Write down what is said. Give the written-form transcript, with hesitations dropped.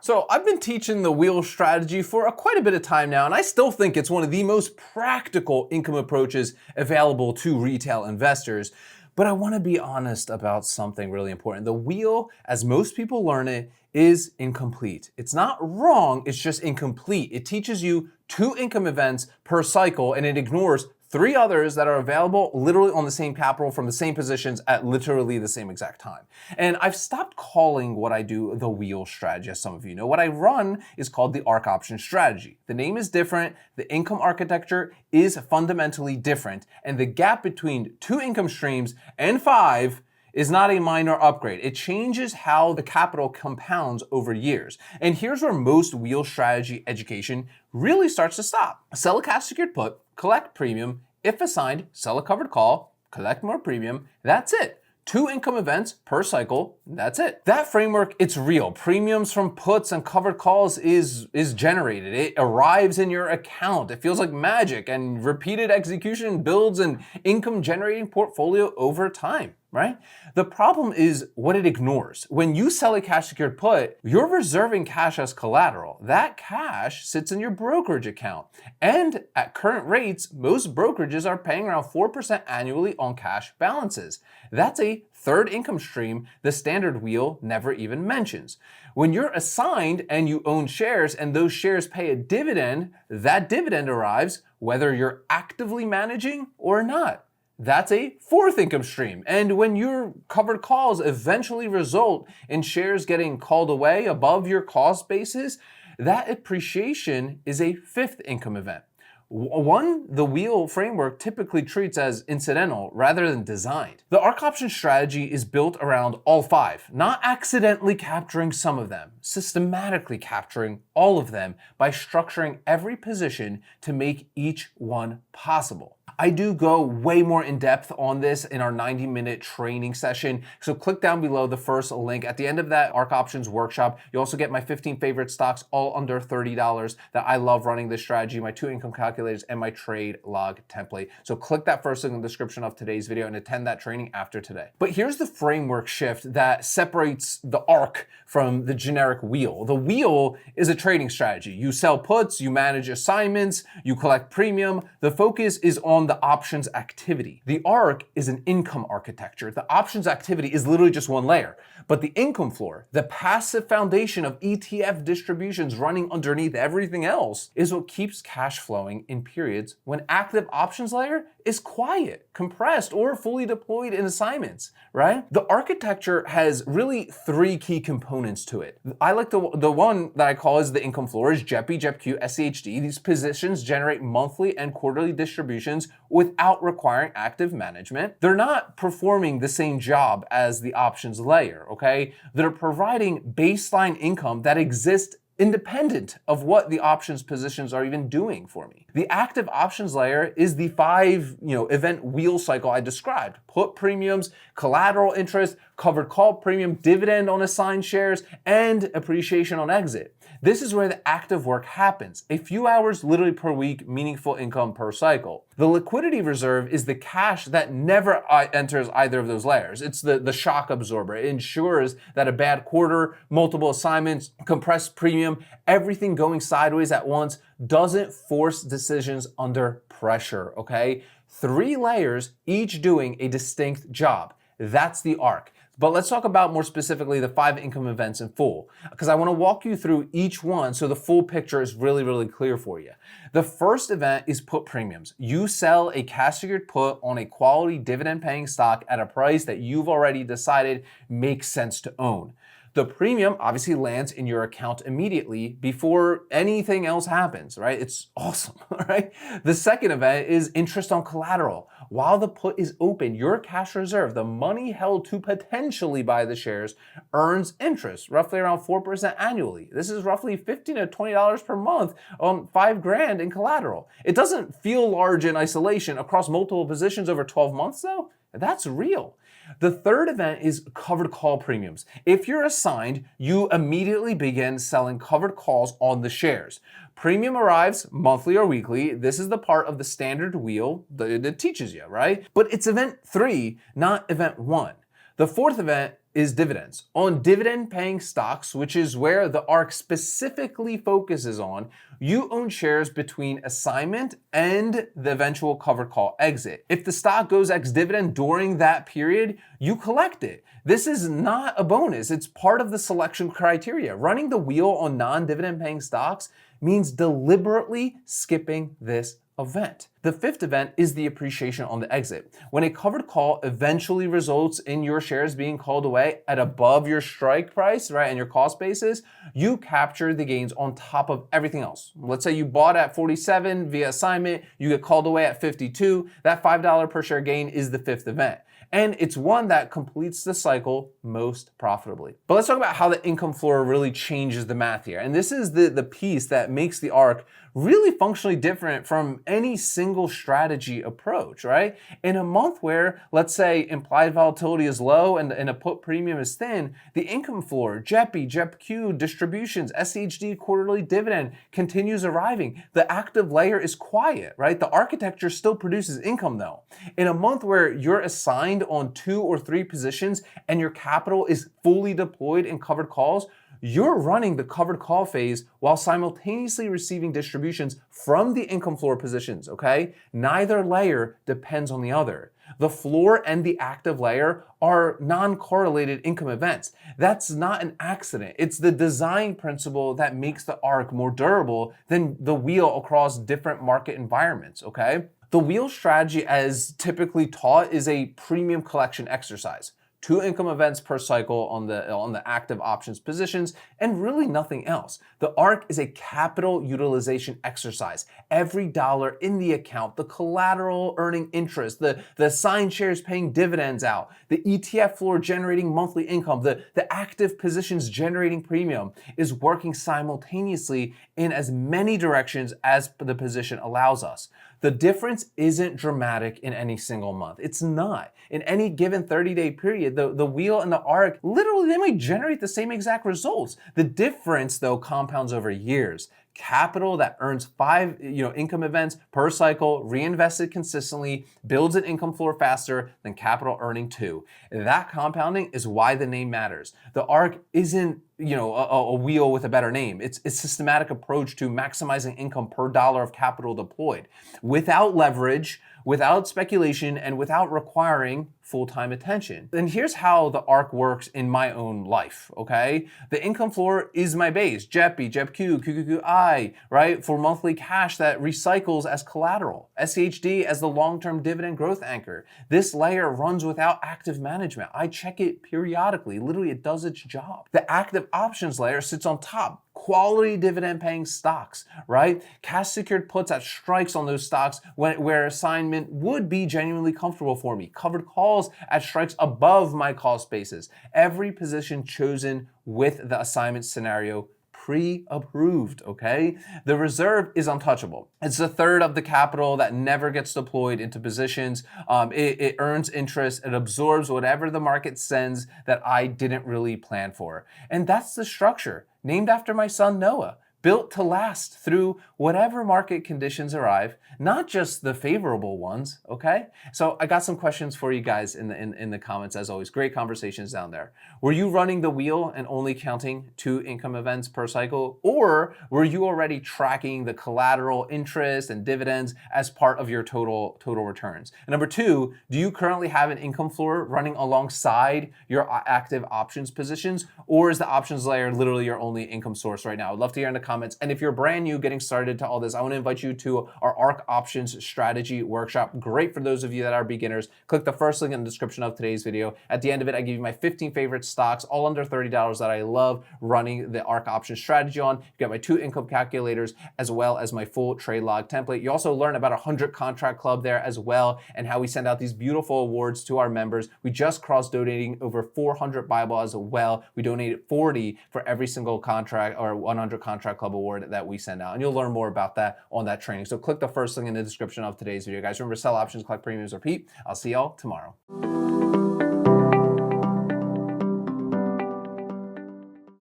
So I've been teaching the wheel strategy for quite a bit of time now, and I still think it's one of the most practical income approaches available to retail investors. But I want to be honest about something really important. The wheel, as most people learn it, is incomplete. It's not wrong, it's just incomplete. It teaches you 2 income events per cycle, and it ignores 3 others that are available literally on the same capital from the same positions at literally the same exact time. And I've stopped calling what I do the wheel strategy, as some of you know. What I run is called the Ark Options Strategy. The name is different, the income architecture is fundamentally different, and the gap between 2 income streams and 5 is not a minor upgrade. It changes how the capital compounds over years. And here's where most wheel strategy education really starts to stop. Sell a cash secured put, collect premium. If assigned, sell a covered call, collect more premium. That's it. 2 income events per cycle, that's it. That framework, it's real. Premiums from puts and covered calls is generated. It arrives in your account. It feels like magic, and repeated execution builds an income generating portfolio over time, right? The problem is what it ignores. When you sell a cash secured put, you're reserving cash as collateral. That cash sits in your brokerage account. And at current rates, most brokerages are paying around 4% annually on cash balances. That's a third income stream the standard wheel never even mentions. When you're assigned and you own shares and those shares pay a dividend, that dividend arrives whether you're actively managing or not. That's a 4th income stream. And when your covered calls eventually result in shares getting called away above your cost basis, that appreciation is a 5th income event. One the wheel framework typically treats as incidental rather than designed. The Ark Options Strategy is built around all 5, not accidentally capturing some of them, systematically capturing all of them by structuring every position to make each one possible. I do go way more in depth on this in our 90-minute training session. So click down below the first link. At the end of that Ark Options workshop, you also get my 15 favorite stocks, all under $30 that I love running this strategy, my 2 income calculators, and my trade log template. So click that first link in the description of today's video and attend that training after today. But here's the framework shift that separates the Ark from the generic wheel. The wheel is a trading strategy. You sell puts, you manage assignments, you collect premium. The focus is on the options activity. The Ark is an income architecture. The options activity is literally just one layer, but the income floor, the passive foundation of ETF distributions running underneath everything else, is what keeps cash flowing in periods when active options layer is quiet, compressed, or fully deployed in assignments, right? The architecture has really 3 key components to it. I like the one that I call is the income floor is JEPI, JEPQ, SCHD. These positions generate monthly and quarterly distributions without requiring active management. They're not performing the same job as the options layer, okay? They're providing baseline income that exists independent of what the options positions are even doing for me. The active options layer is the 5 event wheel cycle I described. Put premiums, collateral interest, covered call premium, dividend on assigned shares, and appreciation on exit. This is where the active work happens. A few hours literally per week, meaningful income per cycle. The liquidity reserve is the cash that never enters either of those layers. It's the shock absorber. It ensures that a bad quarter, multiple assignments, compressed premium, everything going sideways at once doesn't force decisions under pressure, okay? 3 layers, each doing a distinct job. That's the Ark. But let's talk about more specifically the 5 income events in full, because I want to walk you through each one so the full picture is really, really clear for you. The first event is put premiums. You sell a cash secured put on a quality dividend paying stock at a price that you've already decided makes sense to own. The premium obviously lands in your account immediately before anything else happens, right? It's awesome, right? The second event is interest on collateral. While the put is open, your cash reserve, the money held to potentially buy the shares, earns interest, roughly around 4% annually. This is roughly $15 to $20 per month on $5,000 in collateral. It doesn't feel large in isolation across multiple positions over 12 months though. That's real. The third event is covered call premiums. If you're assigned, you immediately begin selling covered calls on the shares. Premium arrives monthly or weekly. This is the part of the standard wheel that teaches you, right? But it's event 3, not event 1. The fourth event is dividends. On dividend paying stocks, which is where the ARK specifically focuses on, you own shares between assignment and the eventual covered call exit. If the stock goes ex-dividend during that period, you collect it. This is not a bonus, it's part of the selection criteria. Running the wheel on non-dividend paying stocks means deliberately skipping this event. The fifth event is the appreciation on the exit. When a covered call eventually results in your shares being called away at above your strike price, right, and your cost basis, you capture the gains on top of everything else. Let's say you bought at 47 via assignment, you get called away at 52, that $5 per share gain is the fifth event. And it's one that completes the cycle most profitably. But let's talk about how the income floor really changes the math here. And this is the piece that makes the ARK really functionally different from any single strategy approach, right? In a month where, let's say, implied volatility is low and a put premium is thin, the income floor, JEPI, JEPQ, distributions, SHD quarterly dividend continues arriving. The active layer is quiet, right? The architecture still produces income though. In a month where you're assigned on 2 or 3 positions and your capital is fully deployed in covered calls, you're running the covered call phase while simultaneously receiving distributions from the income floor positions, okay? Neither layer depends on the other. The floor and the active layer are non-correlated income events. That's not an accident. It's the design principle that makes the ARK more durable than the wheel across different market environments, okay? The wheel strategy, as typically taught, is a premium collection exercise. 2 income events per cycle on the active options positions, and really nothing else. The ARK is a capital utilization exercise. Every dollar in the account, the collateral earning interest, the assigned shares paying dividends out, the ETF floor generating monthly income, the active positions generating premium is working simultaneously in as many directions as the position allows us. The difference isn't dramatic in any single month. It's not. In any given 30-day period, the wheel and the ARK, literally, they might generate the same exact results. The difference, though, compounds over years. Capital that earns 5 income events per cycle, reinvested consistently, builds an income floor faster than capital earning 2. That compounding is why the name matters. The ARK isn't a wheel with a better name. It's a systematic approach to maximizing income per dollar of capital deployed without leverage, without speculation, and without requiring full-time attention. And here's how the ARK works in my own life, okay? The income floor is my base, JEPI, JEPQ, QQQI, right? For monthly cash that recycles as collateral. SHD as the long-term dividend growth anchor. This layer runs without active management. I check it periodically. Literally, it does its job. The active options layer sits on top. Quality dividend paying stocks, right? Cash secured puts at strikes on those stocks where assignment would be genuinely comfortable for me. Covered calls at strikes above my cost basis. Every position chosen with the assignment scenario pre-approved, okay? The reserve is untouchable. It's a third of the capital that never gets deployed into positions. It earns interest. It absorbs whatever the market sends that I didn't really plan for. And that's the structure, named after my son Noah. Built to last through whatever market conditions arrive, not just the favorable ones, okay? So I got some questions for you guys in the comments, as always. Great conversations down there. Were you running the wheel and only counting 2 income events per cycle? Or were you already tracking the collateral interest and dividends as part of your total returns? And number 2, do you currently have an income floor running alongside your active options positions? Or is the options layer literally your only income source right now? I'd love to hear in the comments. And if you're brand new getting started to all this, I want to invite you to our Ark Options Strategy workshop. Great for those of you that are beginners. Click the first link in the description of today's video. At the end of it, I give you my 15 favorite stocks, all under $30 that I love running the Ark Options Strategy on. You get my 2 income calculators as well as my full trade log template. You also learn about 100 contract club there as well and how we send out these beautiful awards to our members. We just crossed donating over 400 Bible as well. We donated 40 for every single contract or 100 contract club award that we send out. And you'll learn more about that on that training. So click the first link in the description of today's video, guys. Remember, sell options, collect premiums, repeat. I'll see y'all tomorrow.